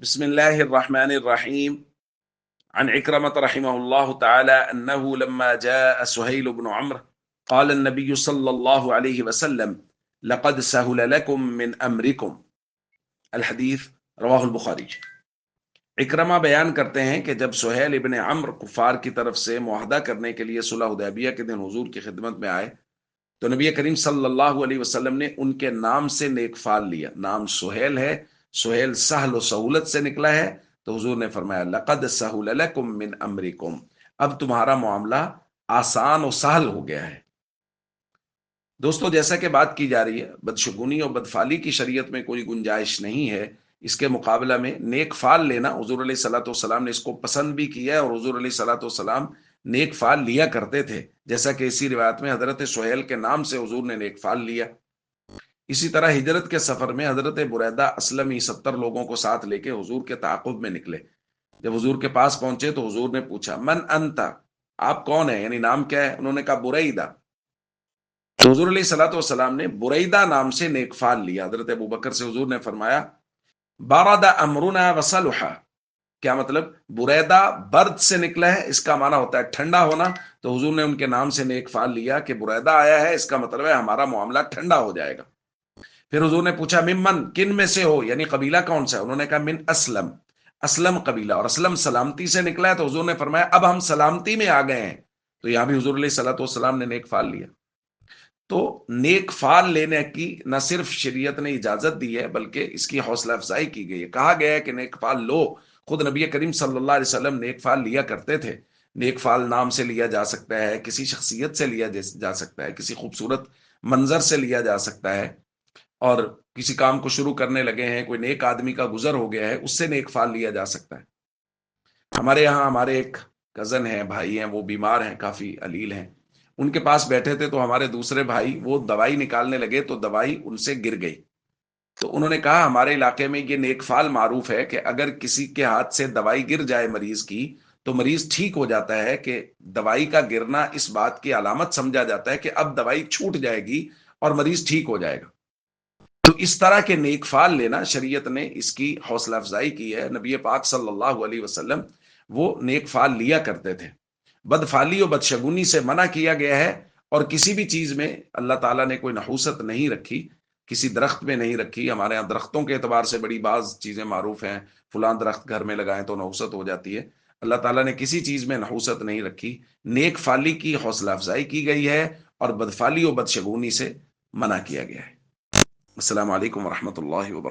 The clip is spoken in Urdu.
بسم الله الرحمن الرحيم. عن عكرمة رحمه الله تعالى أنه لما جاء سهيل بن عمرو قال النبي صلى الله عليه وسلم لقد سهل لكم من أمركم. الحدیث رواہ البخاری. اکرمہ بیان کرتے ہیں کہ جب سہیل ابن عمرو کفار کی طرف سے معاہدہ کرنے کے لیے صلح حدیبیہ کے دن حضور کی خدمت میں آئے تو نبی کریم صلی اللہ علیہ وسلم نے ان کے نام سے نیک فال لیا. نام سہیل ہے، سہیل سہل و سہولت سے نکلا ہے، تو حضور نے فرمایا لقد سہل لکم من امرکم، اب تمہارا معاملہ آسان و سہل ہو گیا ہے. دوستو، جیسا کہ بات کی جا رہی ہے، بدشگونی اور بدفالی کی شریعت میں کوئی گنجائش نہیں ہے. اس کے مقابلہ میں نیک فال لینا حضور علیہ الصلوۃ والسلام نے اس کو پسند بھی کیا ہے، اور حضور علیہ الصلوۃ والسلام نیک فال لیا کرتے تھے، جیسا کہ اسی روایت میں حضرت سہیل کے نام سے حضور نے نیک فال لیا. اسی طرح ہجرت کے سفر میں حضرت بریدہ اسلمی 70 لوگوں کو ساتھ لے کے حضور کے تعاقب میں نکلے. جب حضور کے پاس پہنچے تو حضور نے پوچھا من انتا، آپ کون ہیں، یعنی نام کیا ہے؟ انہوں نے کہا بریدہ. تو حضور علیہ الصلوۃ والسلام نے بریدہ نام سے نیک فال لیا. حضرت ابوبکر سے حضور نے فرمایا بارد امرنا وصلحا، کیا مطلب؟ بریدہ برد سے نکلا ہے، اس کا معنی ہوتا ہے ٹھنڈا ہونا. تو حضور نے ان کے نام سے نیک فال لیا کہ بریدہ آیا ہے، اس کا مطلب ہے ہمارا معاملہ ٹھنڈا ہو جائے گا. پھر حضور نے پوچھا ممن، کن میں سے ہو، یعنی قبیلہ کون سا ہے؟ انہوں نے کہا من اسلم، اسلم قبیلہ، اور اسلم سلامتی سے نکلا ہے. تو حضور نے فرمایا اب ہم سلامتی میں آ گئے ہیں. تو یہاں بھی حضور علیہ الصلوۃ والسلام نے نیک فال لیا. تو نیک فال لینے کی نہ صرف شریعت نے اجازت دی ہے بلکہ اس کی حوصلہ افزائی کی گئی ہے. کہا گیا ہے کہ نیک فال لو. خود نبی کریم صلی اللہ علیہ وسلم نیک فال لیا کرتے تھے. نیک فال نام سے لیا جا سکتا ہے، کسی شخصیت سے لیا جا سکتا ہے، کسی خوبصورت منظر سے لیا جا سکتا ہے، اور کسی کام کو شروع کرنے لگے ہیں، کوئی نیک آدمی کا گزر ہو گیا ہے، اس سے نیک فال لیا جا سکتا ہے. ہمارے یہاں ہمارے ایک کزن ہیں، بھائی ہیں، وہ بیمار ہیں، کافی علیل ہیں. ان کے پاس بیٹھے تھے تو ہمارے دوسرے بھائی وہ دوائی نکالنے لگے تو دوائی ان سے گر گئی. تو انہوں نے کہا ہمارے علاقے میں یہ نیک فال معروف ہے کہ اگر کسی کے ہاتھ سے دوائی گر جائے مریض کی تو مریض ٹھیک ہو جاتا ہے، کہ دوائی کا گرنا اس بات کی علامت سمجھا جاتا ہے کہ اب دوائی چھوٹ جائے گی اور مریض ٹھیک ہو جائے گا. تو اس طرح کے نیک فال لینا شریعت نے اس کی حوصلہ افزائی کی ہے. نبی پاک صلی اللہ علیہ وسلم وہ نیک فال لیا کرتے تھے. بدفالی و بدشگونی سے منع کیا گیا ہے، اور کسی بھی چیز میں اللہ تعالیٰ نے کوئی نحوست نہیں رکھی، کسی درخت میں نہیں رکھی. ہمارے یہاں درختوں کے اعتبار سے بڑی بعض چیزیں معروف ہیں، فلاں درخت گھر میں لگائیں تو نحوست ہو جاتی ہے. اللہ تعالیٰ نے کسی چیز میں نحوست نہیں رکھی. نیک فالی کی حوصلہ افزائی کی گئی ہے اور بدفالی و بدشگونی سے منع کیا گیا ہے. السلام علیکم ورحمۃ اللہ وبرکاتہ.